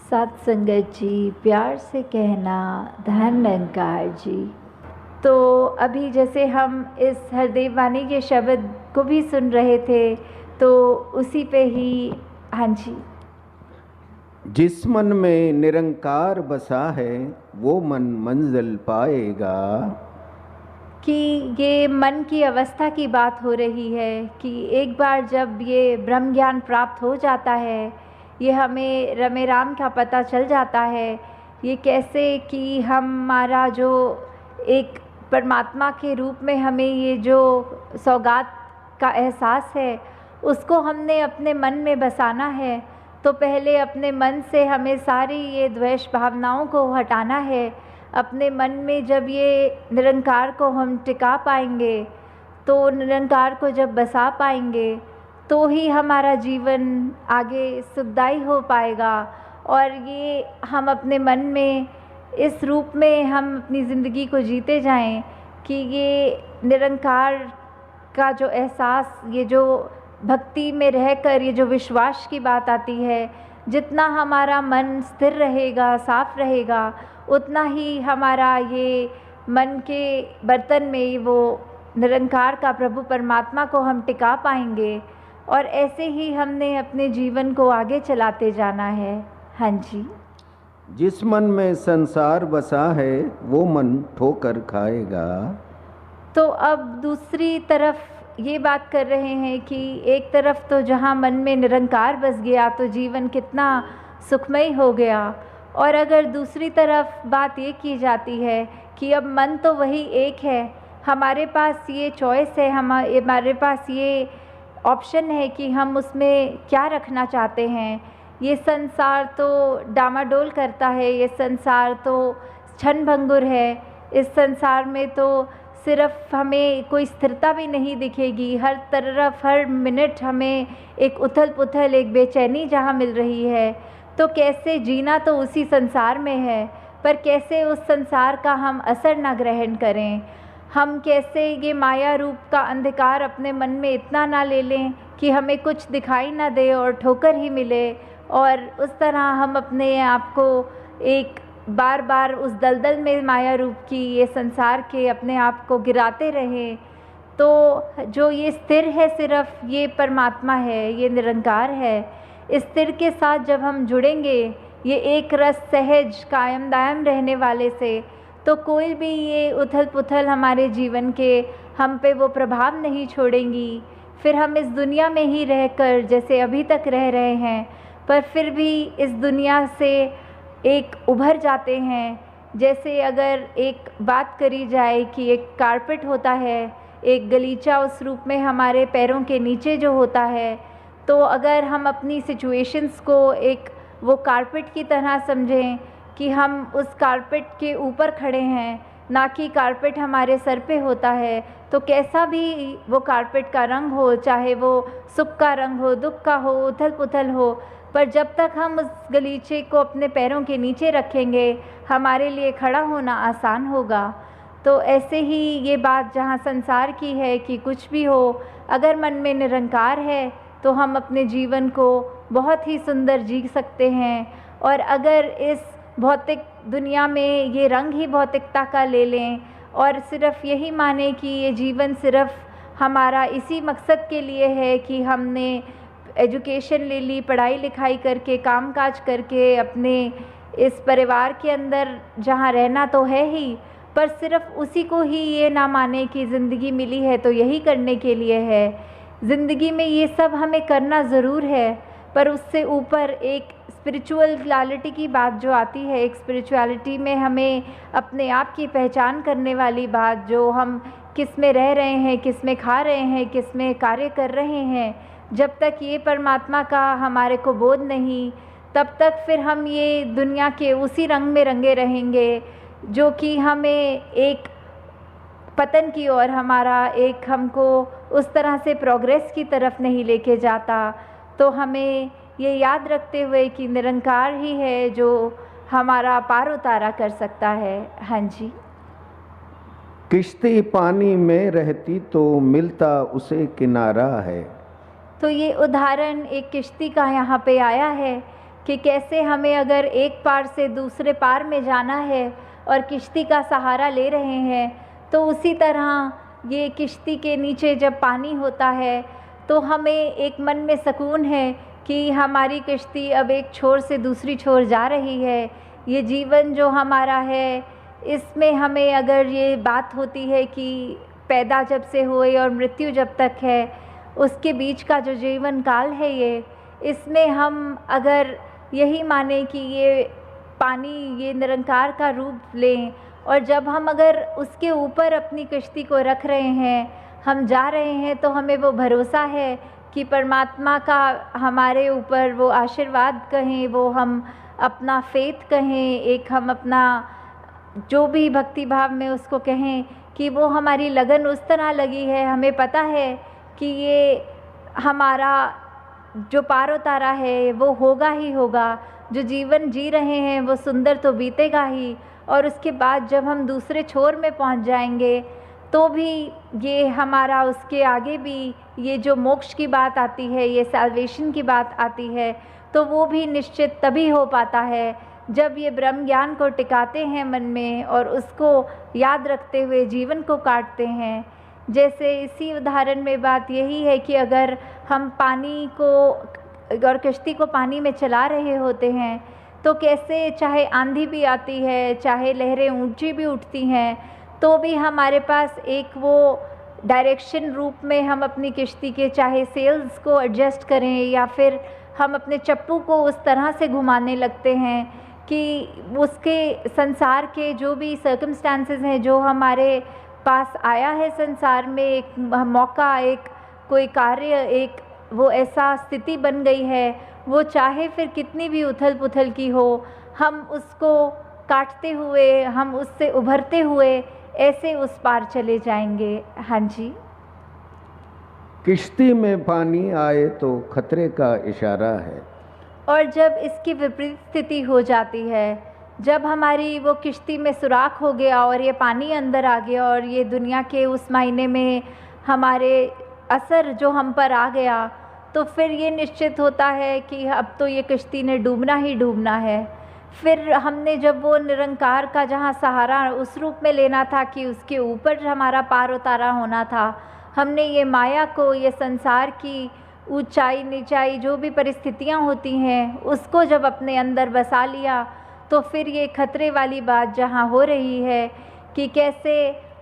सात संगत जी, प्यार से कहना धन निरंकार जी। तो अभी जैसे हम इस हरदेव वाणी के शब्द को भी सुन रहे थे, तो उसी पे ही हाँ जी, जिस मन में निरंकार बसा है वो मन मंजिल पाएगा। कि ये मन की अवस्था की बात हो रही है कि एक बार जब ये ब्रह्म ज्ञान प्राप्त हो जाता है, ये हमें रमे राम का पता चल जाता है, ये कैसे कि हमारा जो एक परमात्मा के रूप में हमें ये जो सौगात का एहसास है, उसको हमने अपने मन में बसाना है। तो पहले अपने मन से हमें सारी ये द्वेष भावनाओं को हटाना है। अपने मन में जब ये निरंकार को हम टिका पाएंगे, तो निरंकार को जब बसा पाएंगे, तो ही हमारा जीवन आगे सुखदायी हो पाएगा। और ये हम अपने मन में इस रूप में हम अपनी ज़िंदगी को जीते जाएं कि ये निरंकार का जो एहसास, ये जो भक्ति में रहकर ये जो विश्वास की बात आती है, जितना हमारा मन स्थिर रहेगा, साफ रहेगा, उतना ही हमारा ये मन के बर्तन में वो निरंकार का प्रभु परमात्मा को हम टिका पाएंगे। और ऐसे ही हमने अपने जीवन को आगे चलाते जाना है। हाँ जी, जिस मन में संसार बसा है वो मन ठोकर खाएगा। तो अब दूसरी तरफ ये बात कर रहे हैं कि एक तरफ तो जहाँ मन में निरंकार बस गया तो जीवन कितना सुखमय हो गया, और अगर दूसरी तरफ बात ये की जाती है कि अब मन तो वही एक है, हमारे पास ये चॉइस है, हमारे पास ये ऑप्शन है कि हम उसमें क्या रखना चाहते हैं। ये संसार तो डामाडोल करता है, ये संसार तो क्षण भंगुर है, इस संसार में तो सिर्फ हमें कोई स्थिरता भी नहीं दिखेगी। हर तरफ हर मिनट हमें एक उथल पुथल, एक बेचैनी जहाँ मिल रही है। तो कैसे जीना तो उसी संसार में है, पर कैसे उस संसार का हम असर ना ग्रहण करें, हम कैसे ये माया रूप का अंधकार अपने मन में इतना ना ले लें कि हमें कुछ दिखाई ना दे और ठोकर ही मिले, और उस तरह हम अपने आप को एक बार बार उस दलदल में माया रूप की ये संसार के अपने आप को गिराते रहें। तो जो ये स्थिर है सिर्फ ये परमात्मा है, ये निरंकार है। इस स्थिर के साथ जब हम जुड़ेंगे ये एक रस सहज कायम दायम रहने वाले से, तो कोई भी ये उथल पुथल हमारे जीवन के हम पे वो प्रभाव नहीं छोड़ेंगी। फिर हम इस दुनिया में ही रहकर जैसे अभी तक रह रहे हैं, पर फिर भी इस दुनिया से एक उभर जाते हैं। जैसे अगर एक बात करी जाए कि एक कारपेट होता है, एक गलीचा उस रूप में हमारे पैरों के नीचे जो होता है, तो अगर हम अपनी सिचुएशंस को एक वो कारपेट की तरह समझें कि हम उस कारपेट के ऊपर खड़े हैं, ना कि कारपेट हमारे सर पे होता है, तो कैसा भी वो कारपेट का रंग हो, चाहे वो सुख का रंग हो, दुख का हो, उथल पुथल हो, पर जब तक हम उस गलीचे को अपने पैरों के नीचे रखेंगे, हमारे लिए खड़ा होना आसान होगा। तो ऐसे ही ये बात जहाँ संसार की है कि कुछ भी हो, अगर मन में निरंकार है तो हम अपने जीवन को बहुत ही सुंदर जी सकते हैं। और अगर इस भौतिक दुनिया में ये रंग ही भौतिकता का ले लें और सिर्फ यही माने कि ये जीवन सिर्फ हमारा इसी मकसद के लिए है कि हमने एजुकेशन ले ली, पढ़ाई लिखाई करके, कामकाज करके अपने इस परिवार के अंदर जहाँ रहना तो है ही, पर सिर्फ उसी को ही ये ना माने कि ज़िंदगी मिली है तो यही करने के लिए है। ज़िंदगी में ये सब हमें करना ज़रूर है, पर उससे ऊपर एक स्पिरिचुअलिटी की बात जो आती है, एक स्पिरिचुअलिटी में हमें अपने आप की पहचान करने वाली बात, जो हम किस में रह रहे हैं, किस में खा रहे हैं, किस में कार्य कर रहे हैं, जब तक ये परमात्मा का हमारे को बोध नहीं, तब तक फिर हम ये दुनिया के उसी रंग में रंगे रहेंगे जो कि हमें एक पतन की ओर, हमारा एक हमको उस तरह से प्रोग्रेस की तरफ नहीं लेके जाता। तो हमें ये याद रखते हुए कि निरंकार ही है जो हमारा पार उतारा कर सकता है। हाँ जी, किश्ती पानी में रहती तो मिलता उसे किनारा है। तो ये उदाहरण एक किश्ती का यहाँ पे आया है कि कैसे हमें अगर एक पार से दूसरे पार में जाना है और किश्ती का सहारा ले रहे हैं, तो उसी तरह ये किश्ती के नीचे जब पानी होता है तो हमें एक मन में सुकून है कि हमारी किश्ती अब एक छोर से दूसरी छोर जा रही है। ये जीवन जो हमारा है, इसमें हमें अगर ये बात होती है कि पैदा जब से हुए और मृत्यु जब तक है, उसके बीच का जो जीवन काल है, इसमें हम अगर यही माने कि ये पानी ये निरंकार का रूप लें, और जब हम अगर उसके ऊपर अपनी किश्ती को रख रहे हैं, हम जा रहे हैं, तो हमें वो भरोसा है कि परमात्मा का हमारे ऊपर वो आशीर्वाद कहें, वो हम अपना फेथ कहें, एक हम अपना जो भी भक्ति भाव में उसको कहें कि वो हमारी लगन उस तरह लगी है। हमें पता है कि ये हमारा जो पार उतारा है वो होगा ही होगा, जो जीवन जी रहे हैं वो सुंदर तो बीतेगा ही, और उसके बाद जब हम दूसरे छोर में पहुंच जाएंगे तो भी ये हमारा उसके आगे भी ये जो मोक्ष की बात आती है, ये सैल्वेशन की बात आती है, तो वो भी निश्चित तभी हो पाता है जब ये ब्रह्म ज्ञान को टिकाते हैं मन में और उसको याद रखते हुए जीवन को काटते हैं। जैसे इसी उदाहरण में बात यही है कि अगर हम पानी को और किश्ती को पानी में चला रहे होते हैं, तो कैसे चाहे आंधी भी आती है, चाहे लहरें ऊंची भी उठती हैं, तो भी हमारे पास एक वो डायरेक्शन रूप में हम अपनी किश्ती के चाहे सेल्स को एडजस्ट करें या फिर हम अपने चप्पू को उस तरह से घुमाने लगते हैं कि उसके संसार के जो भी सर्कमस्टांसेस हैं, जो हमारे पास आया है संसार में, एक मौका, एक कोई कार्य, एक वो ऐसा स्थिति बन गई है, वो चाहे फिर कितनी भी उथल पुथल की हो, हम उसको काटते हुए, हम उससे उभरते हुए ऐसे उस पार चले जाएंगे। हाँ जी। किश्ती में पानी आए तो खतरे का इशारा है। और जब इसकी विपरीत स्थिति हो जाती है, जब हमारी वो किश्ती में सुराख हो गया और ये पानी अंदर आ गया और ये दुनिया के उस मायने में हमारे असर जो हम पर आ गया, तो फिर ये निश्चित होता है कि अब तो ये किश्ती ने डूबना ही डूबना है। फिर हमने जब वो निरंकार का जहाँ सहारा उस रूप में लेना था कि उसके ऊपर हमारा पार उतारा होना था, हमने ये माया को, ये संसार की ऊंचाई नीचाई जो भी परिस्थितियाँ होती हैं, उसको जब अपने अंदर बसा लिया, तो फिर ये खतरे वाली बात जहाँ हो रही है कि कैसे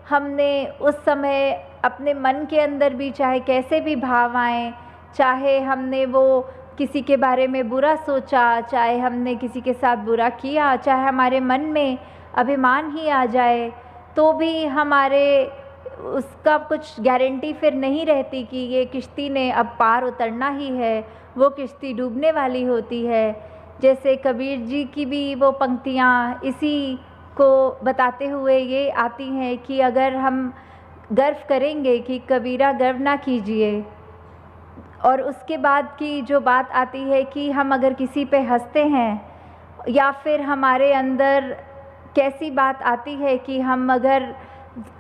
हमने उस समय अपने मन के अंदर भी चाहे कैसे भी भाव आएँ, चाहे हमने वो किसी के बारे में बुरा सोचा, चाहे हमने किसी के साथ बुरा किया, चाहे हमारे मन में अभिमान ही आ जाए, तो भी हमारे उसका कुछ गारंटी फिर नहीं रहती कि ये किश्ती ने अब पार उतरना ही है, वो किश्ती डूबने वाली होती है। जैसे कबीर जी की भी वो पंक्तियाँ इसी को बताते हुए ये आती हैं कि अगर हम गर्व करेंगे कि कबीरा गर्व ना कीजिए, और उसके बाद की जो बात आती है कि हम अगर किसी पे हंसते हैं या फिर हमारे अंदर कैसी बात आती है कि हम अगर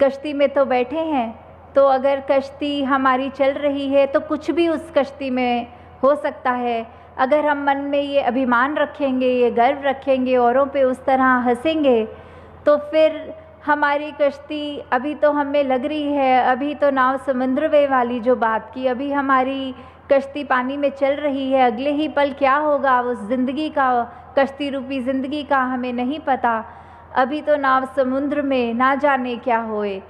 कश्ती में तो बैठे हैं, तो अगर कश्ती हमारी चल रही है तो कुछ भी उस कश्ती में हो सकता है। अगर हम मन में ये अभिमान रखेंगे, ये गर्व रखेंगे, औरों पे उस तरह हंसेंगे, तो फिर हमारी कश्ती अभी तो हमें लग रही है, अभी तो नाव समुद्र वे वाली जो बात की, अभी हमारी कश्ती पानी में चल रही है, अगले ही पल क्या होगा उस ज़िंदगी का, कश्ती रूपी ज़िंदगी का हमें नहीं पता। अभी तो नाव समुद्र में ना जाने क्या होए,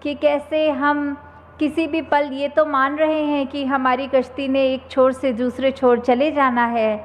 कि कैसे हम किसी भी पल ये तो मान रहे हैं कि हमारी कश्ती ने एक छोर से दूसरे छोर चले जाना है,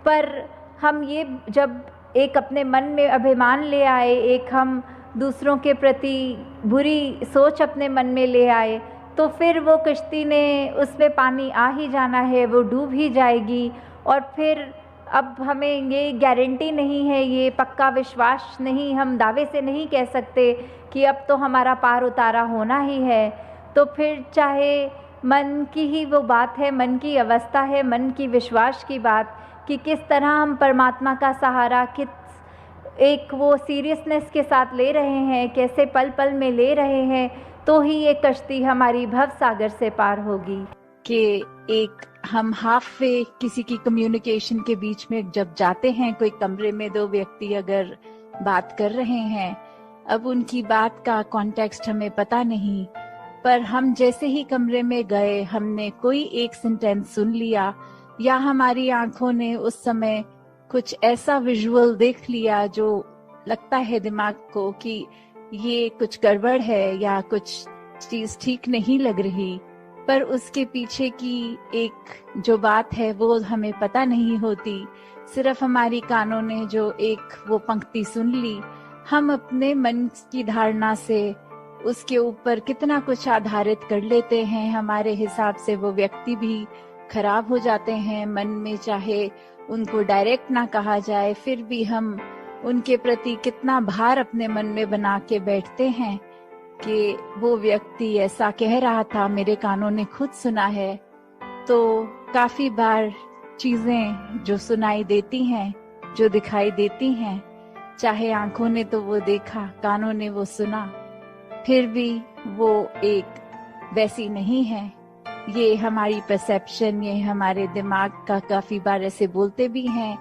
पर हम ये जब एक अपने मन में अभिमान ले आए, एक हम दूसरों के प्रति बुरी सोच अपने मन में ले आए, तो फिर वो कश्ती ने उसमें पानी आ ही जाना है, वो डूब ही जाएगी। और फिर अब हमें ये गारंटी नहीं है, ये पक्का विश्वास नहीं, हम दावे से नहीं कह सकते कि अब तो हमारा पार उतारा होना ही है। तो फिर चाहे मन की ही वो बात है, मन की अवस्था है, मन की विश्वास की बात कि किस तरह हम परमात्मा का सहारा किस एक वो सीरियसनेस के साथ ले रहे हैं, कैसे पल पल में ले रहे हैं, तो ही ये कश्ती हमारी भव सागर से पार होगी। कि एक हम हाफ वे किसी की कम्युनिकेशन के बीच में जब जाते हैं, कोई कमरे में दो व्यक्ति अगर बात कर रहे हैं, अब उनकी बात का कॉन्टेक्स्ट हमें पता नहीं, पर हम जैसे ही कमरे में गए, हमने कोई एक सेंटेंस सुन लिया या हमारी आंखों ने उस समय कुछ ऐसा विजुअल देख लिया जो लगता है दिमाग को कि ये कुछ गड़बड़ है या कुछ चीज ठीक नहीं लग रही, पर उसके पीछे की एक जो बात है वो हमें पता नहीं होती। सिर्फ हमारी कानों ने जो एक वो पंक्ति सुन ली, हम अपने मन की धारणा से उसके ऊपर कितना कुछ आधारित कर लेते हैं। हमारे हिसाब से वो व्यक्ति भी खराब हो जाते हैं मन में, चाहे उनको डायरेक्ट ना कहा जाए, फिर भी हम उनके प्रति कितना भार अपने मन में बना के बैठते हैं कि वो व्यक्ति ऐसा कह रहा था, मेरे कानों ने खुद सुना है। तो काफी बार चीजें जो सुनाई देती हैं, जो दिखाई देती हैं, चाहे आंखों ने तो वो देखा, कानों ने वो सुना, फिर भी वो एक वैसी नहीं है। ये हमारी परसेप्शन, ये हमारे दिमाग का काफी बार ऐसे बोलते भी हैं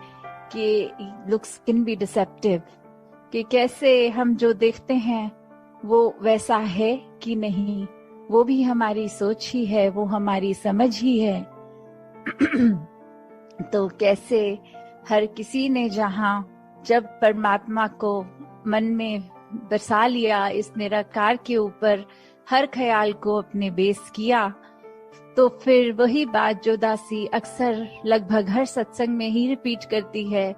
कि लुक्स कैन बी डिसेप्टिव, कि कैसे हम जो देखते हैं वो वैसा है कि नहीं, वो भी हमारी सोच ही है, वो हमारी समझ ही है। तो कैसे हर किसी ने जब परमात्मा को मन में बसा लिया, इस निराकार के ऊपर हर ख्याल को अपने बेस किया, तो फिर वही बात जो दासी अक्सर लगभग हर सत्संग में ही रिपीट करती है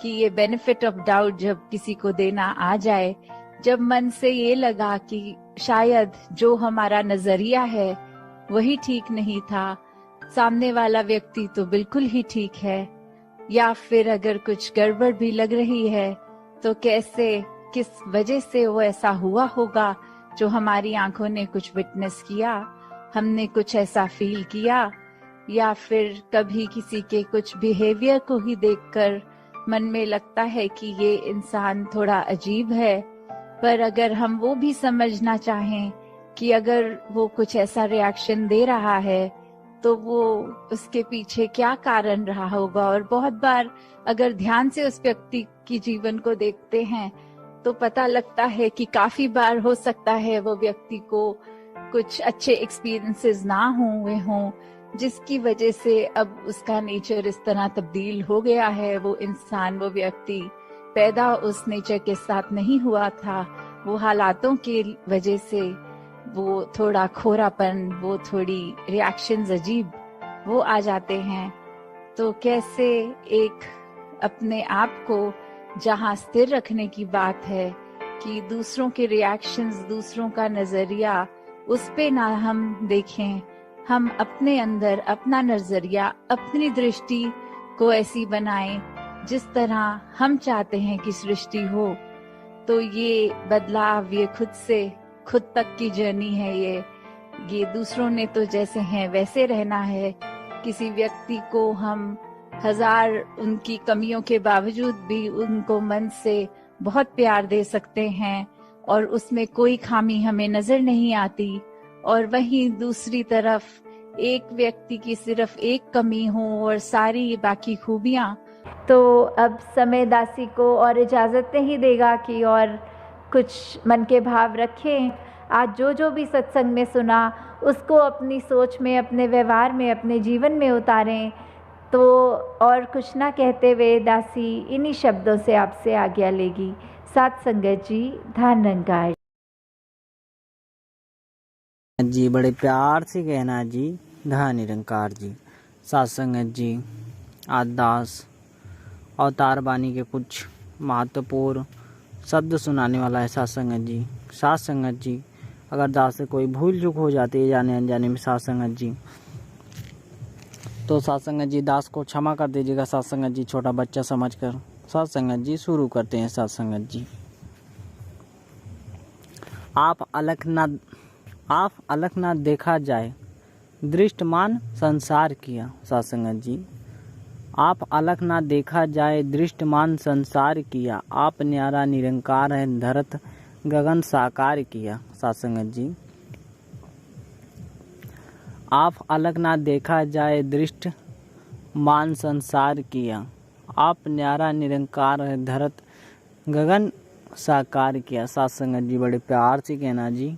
कि ये बेनिफिट ऑफ डाउट जब किसी को देना आ जाए, जब मन से ये लगा कि शायद जो हमारा नजरिया है वही ठीक नहीं था, सामने वाला व्यक्ति तो बिल्कुल ही ठीक है, या फिर अगर कुछ गड़बड़ भी लग रही है तो कैसे, किस वजह से वो ऐसा हुआ होगा जो हमारी आंखों ने कुछ विटनेस किया, हमने कुछ ऐसा फील किया, या फिर कभी किसी के कुछ बिहेवियर को ही देखकर मन में लगता है कि ये इंसान थोड़ा अजीब है, पर अगर हम वो भी समझना चाहें कि अगर वो कुछ ऐसा रिएक्शन दे रहा है तो वो उसके पीछे क्या कारण रहा होगा। और बहुत बार अगर ध्यान से उस व्यक्ति की जीवन को देखते हैं तो पता लगता है कि काफी बार हो सकता है वो व्यक्ति को कुछ अच्छे एक्सपीरियंसेस ना हुए हों, जिसकी वजह से अब उसका नेचर इस तरह तब्दील हो गया है। वो इंसान, वो व्यक्ति पैदा उस नेचर के साथ नहीं हुआ था, वो हालातों के वजह से वो थोड़ा खोरापन, वो थोड़ी रिएक्शंस अजीब वो आ जाते हैं। तो कैसे एक अपने आप को जहाँ स्थिर रखने की बात है कि दूसरों के रिएक्शंस, दूसरों का नजरिया, उस पे ना हम देखें, हम अपने अंदर अपना नजरिया, अपनी दृष्टि को ऐसी बनाएं जिस तरह हम चाहते हैं कि सृष्टि हो। तो ये बदलाव, ये खुद से खुद तक की जर्नी है। ये दूसरों ने तो जैसे हैं वैसे रहना है। किसी व्यक्ति को हम हजार उनकी कमियों के बावजूद भी उनको मन से बहुत प्यार दे सकते हैं और उसमें कोई खामी हमें नजर नहीं आती, और वहीं दूसरी तरफ एक व्यक्ति की सिर्फ एक कमी हो और सारी बाकी खूबियां। तो अब समय दासी को और इजाज़त नहीं देगा कि और कुछ मन के भाव रखें। आज जो भी सत्संग में सुना उसको अपनी सोच में, अपने व्यवहार में, अपने जीवन में उतारें। तो और कुछ ना कहते हुए दासी इन्हीं शब्दों से आपसे आज्ञा लेगी। साथ संगत जी, धन निरंकार जी, बड़े प्यार से कहना जी, धन निरंकार जी। साथ संगत जी, आज दास अवतार बानी के कुछ महत्वपूर्ण शब्द सुनाने वाला है साथ संगत जी। साथ संगत जी, अगर दास से कोई भूल चूक हो जाती है जाने अनजाने में साथ संगत जी, तो साथ संगत जी दास को क्षमा कर दीजिएगा साथ संगत जी, छोटा बच्चा समझकर। साथ संगत जी शुरू करते हैं साथ संगत जी। आप अलख ना देखा जाए, दृष्टमान संसार किया। साथ संगत जी, आप अलख ना देखा जाए, दृष्टमान संसार किया। आप न्यारा निरंकार है, धरत गगन साकार किया। साथ संगत जी, आप अलग ना देखा जाए दृष्ट मान संसार किया। आप न्यारा निरंकार है धरत गगन साकार किया। साथ संगत जी बड़े प्यार से कहना जी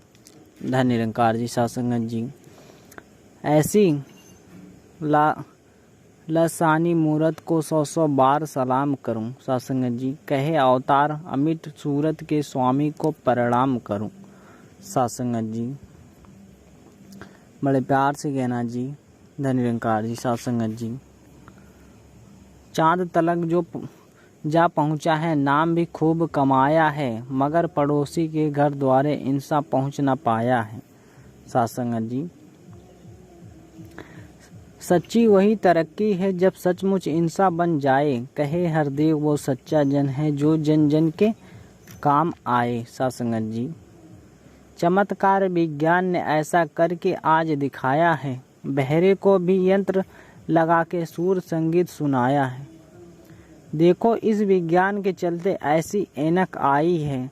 धन निरंकार जी। साथ संगत जी ऐसी लसानी मूरत को 100 बार सलाम करूं। साथ संगत जी कहे अवतार अमिट सूरत के स्वामी को प्रणाम करूं। साथ संगत जी बड़े प्यार से कहना जी धन निरंकार जी। साथ संगत जी चांद तलक जो जा पहुंचा है, नाम भी खूब कमाया है, मगर पड़ोसी के घर द्वारे इंसा पहुंच न पाया है। साथ संगत जी सच्ची वही तरक्की है जब सचमुच इंसा बन जाए। कहे हरदेव वो सच्चा जन है जो जन जन के काम आए। साथ संगत जी चमत्कार विज्ञान ने ऐसा करके आज दिखाया है, बहरे को भी यंत्र लगा के सुर संगीत सुनाया है। देखो इस विज्ञान के चलते ऐसी ऐनक आई है,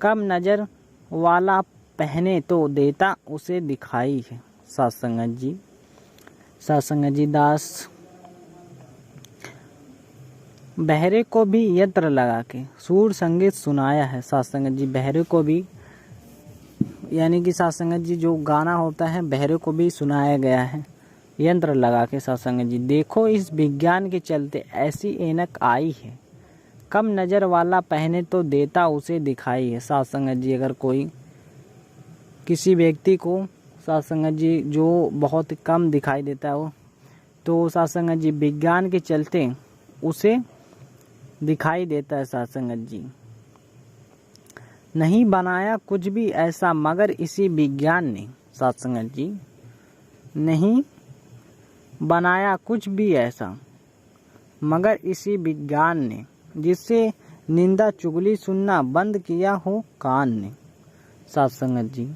कम नज़र वाला पहने तो देता उसे दिखाई है। साथ संगत जी दास बहरे को भी यंत्र लगा के सुर संगीत सुनाया है। साथ संगत जी बहरे को भी यानी कि साथ संगत जी जो गाना होता है बहरे को भी सुनाया गया है यंत्र लगा के। साथ संगत जी देखो इस विज्ञान के चलते ऐसी ऐनक आई है, कम नज़र वाला पहने तो देता उसे दिखाई है। साथ संगत जी अगर कोई किसी व्यक्ति को साथ संगत जी जो बहुत कम दिखाई देता है वो तो साथ संगत जी विज्ञान के चलते उसे दिखाई देता है। साथ संगत जी नहीं बनाया कुछ भी ऐसा मगर इसी विज्ञान ने। साथ संगत जी नहीं बनाया कुछ भी ऐसा मगर इसी विज्ञान ने, जिससे निंदा चुगली सुनना बंद किया हो कान ने। साथ संगत जी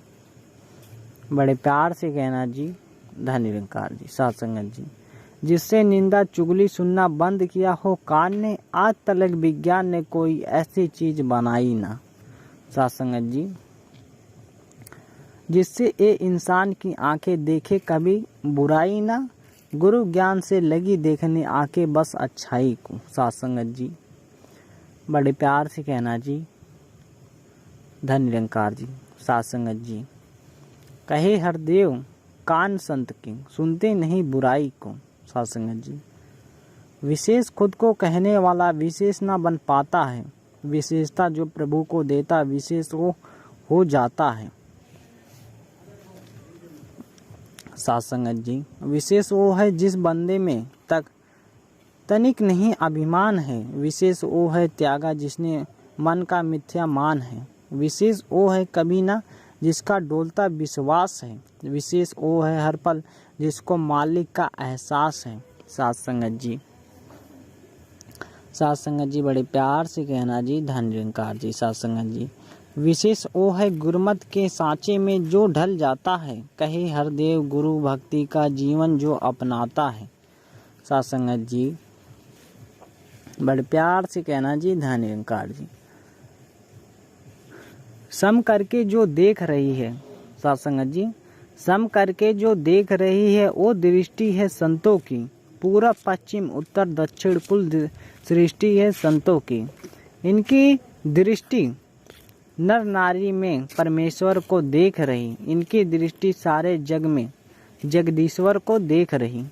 बड़े प्यार से कहना जी धन निरंकार जी। साथ संगत जी जिससे निंदा चुगली सुनना बंद किया हो कान ने, आज तलक विज्ञान ने कोई ऐसी चीज बनाई ना। साथ संगत जी जिससे ये इंसान की आंखें देखे कभी बुराई ना, गुरु ज्ञान से लगी देखने आंखें बस अच्छाई को। साथ संगत जी बड़े प्यार से कहना जी धन निरंकार जी। साथ संगत जी कहे हरदेव कान संत की सुनते नहीं बुराई को। साथ संगत जी विशेष खुद को कहने वाला विशेष ना बन पाता है, विशेषता जो प्रभु को देता विशेष वो हो जाता है। साथ संगत जी विशेष वो है जिस बंदे में तक तनिक नहीं अभिमान है, विशेष वो है त्यागा जिसने मन का मिथ्या मान है, विशेष वो है कभी ना जिसका डोलता विश्वास है, विशेष वो है हर पल जिसको मालिक का एहसास है। साथ संगत जी बड़े प्यार से कहना जी धन निरंकार जी। साथ संगत जी विशेष वो है गुरमत के सांचे में जो ढल जाता है, कहे हरदेव गुरु भक्ति का जीवन जो अपनाता है। साथ संगत जी बड़े प्यार से कहना जी धन निरंकार जी सम करके जो देख रही है। साथ संगत जी सम करके जो देख रही है वो दृष्टि है संतों की, पूरब पश्चिम उत्तर दक्षिण कुल सृष्टि है संतों की। इनकी दृष्टि नर नारी में परमेश्वर को देख रही, इनकी दृष्टि सारे जग में जगदीश्वर को देख रही।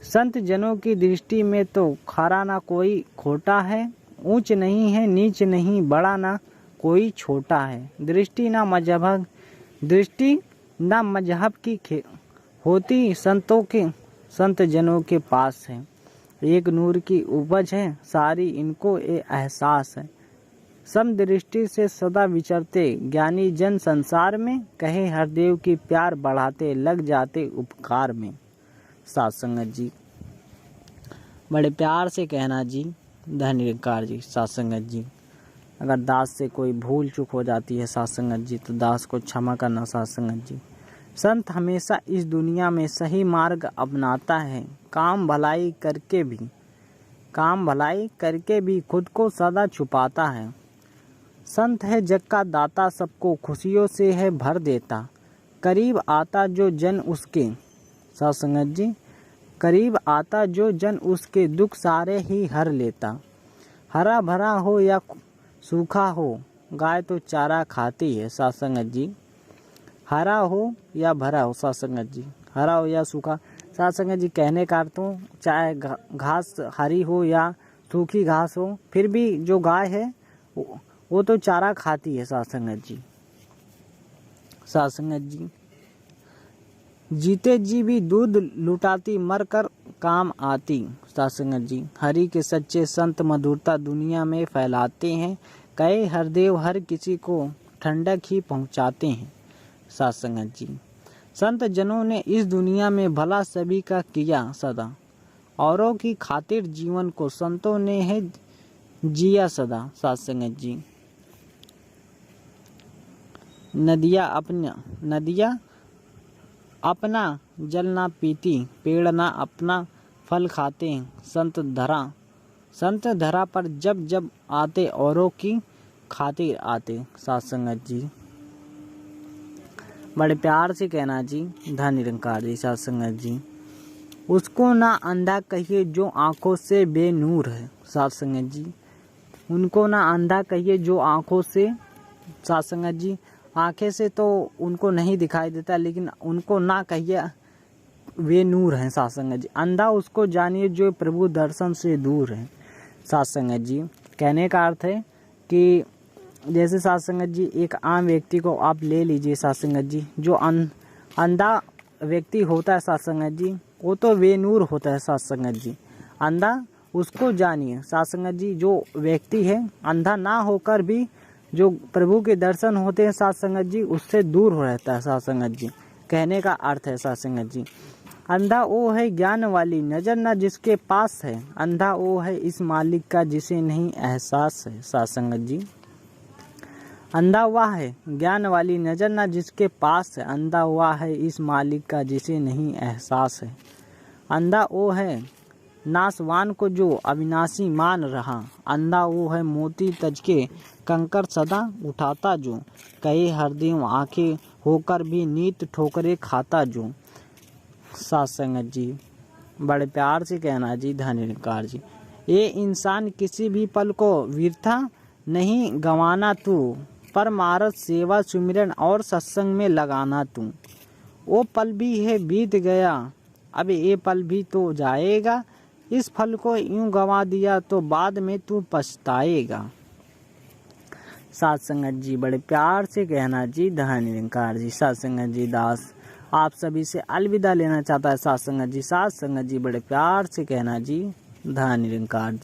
संत जनों की दृष्टि में तो खरा ना कोई खोटा है, ऊंच नहीं है नीच नहीं बड़ा ना कोई छोटा है। दृष्टि ना मजहब की होती संत जनों के पास है, एक नूर की उपज है सारी इनको ये एहसास है। सम दृष्टि से सदा विचरते ज्ञानी जन संसार में, कहे हरदेव की प्यार बढ़ाते लग जाते उपकार में। साथ संगत जी बड़े प्यार से कहना जी धन निरंकार जी। साथ संगत जी अगर दास से कोई भूल चूक हो जाती है साथ संगत जी तो दास को क्षमा करना। साथ संगत जी संत हमेशा इस दुनिया में सही मार्ग अपनाता है, काम भलाई करके भी खुद को सदा छुपाता है। संत है जग का दाता सबको खुशियों से है भर देता, करीब आता जो जन उसके, साथ संगत जी, करीब आता जो जन उसके, दुख सारे ही हर लेता। हरा भरा हो या सूखा हो, गाय तो चारा खाती है, साथ संगत जी। हरा हो या भरा हो, साथ संगत जी, हरा हो या सूखा, साथ संगत जी, कहने का अर्थ हो चाहे घास हरी हो या सूखी घास हो, फिर भी जो गाय है वो तो चारा खाती है, साथ संगत जी। साथ संगत जी, जीते जी भी दूध लुटाती, मर कर काम आती, साथ संगत जी। हरि के सच्चे संत मधुरता दुनिया में फैलाते हैं, कहे हरदेव हर किसी को ठंडक ही पहुंचाते हैं, साथ संगत जी। संत जनों ने इस दुनिया में भला सभी का किया सदा, औरों की खातिर जीवन को संतों ने है जिया सदा, साथ संगत जी। नदियाँ अपना जल ना पीती, पेड़ ना अपना फल खाते, संत धरा पर जब जब आते, औरों की खातिर आते, साथ संगत जी। बड़े प्यार से कहना जी, धन निरंकार जी, साथ संगत जी। उसको ना अंधा कहिए जो आंखों से बेनूर है, साथ संगत जी। उनको ना अंधा कहिए जो आंखों से, साथ संगत जी, आंखें से तो उनको नहीं दिखाई देता, लेकिन उनको ना कहिए वे नूर हैं, साथ संगत जी। अंधा उसको जानिए जो प्रभु दर्शन से दूर है, साथ संगत जी। कहने का अर्थ है कि जैसे साथ संगत जी एक आम व्यक्ति को आप ले लीजिए, साथ संगत जी, जो अंधा व्यक्ति होता है, साथ संगत जी, वो तो बेनूर होता है, साथ संगत जी। अंधा उसको जानिए, साथ संगत जी, जो व्यक्ति है अंधा ना होकर भी जो प्रभु के दर्शन होते हैं, साथ संगत जी, उससे दूर हो रहता है, साथ संगत जी। कहने का अर्थ है, साथ संगत जी, अंधा वो है ज्ञान वाली नजर न जिसके पास है, अंधा वो है इस मालिक का जिसे नहीं एहसास है, साथ संगत जी। अंधा वह है ज्ञान वाली नजर न जिसके पास है, अंधा वह है इस मालिक का जिसे नहीं एहसास है। अंधा वो है नासवान को जो अविनाशी मान रहा, अंधा वो है मोती तज के कंकर सदा उठाता जो, कहे हरदेव आंखें होकर भी नीत ठोकरे खाता जो, साथ संगत जी। बड़े प्यार से कहना जी, धन निरंकार जी। ये इंसान किसी भी पल को वीरता नहीं गंवाना तू, परमारथ सेवा सुमिरन और सत्संग में लगाना तू। वो पल भी है बीत गया, अब ये पल भी तो जाएगा, इस फल को यूं गंवा दिया तो बाद में तू पछताएगा, साथ संगत जी। बड़े प्यार से कहना जी, धन निरंकार जी। साथ संगत जी, दास आप सभी से अलविदा लेना चाहता है, साथ संगत जी। साथ संगत जी, बड़े प्यार से कहना जी, धन निरंकार जी।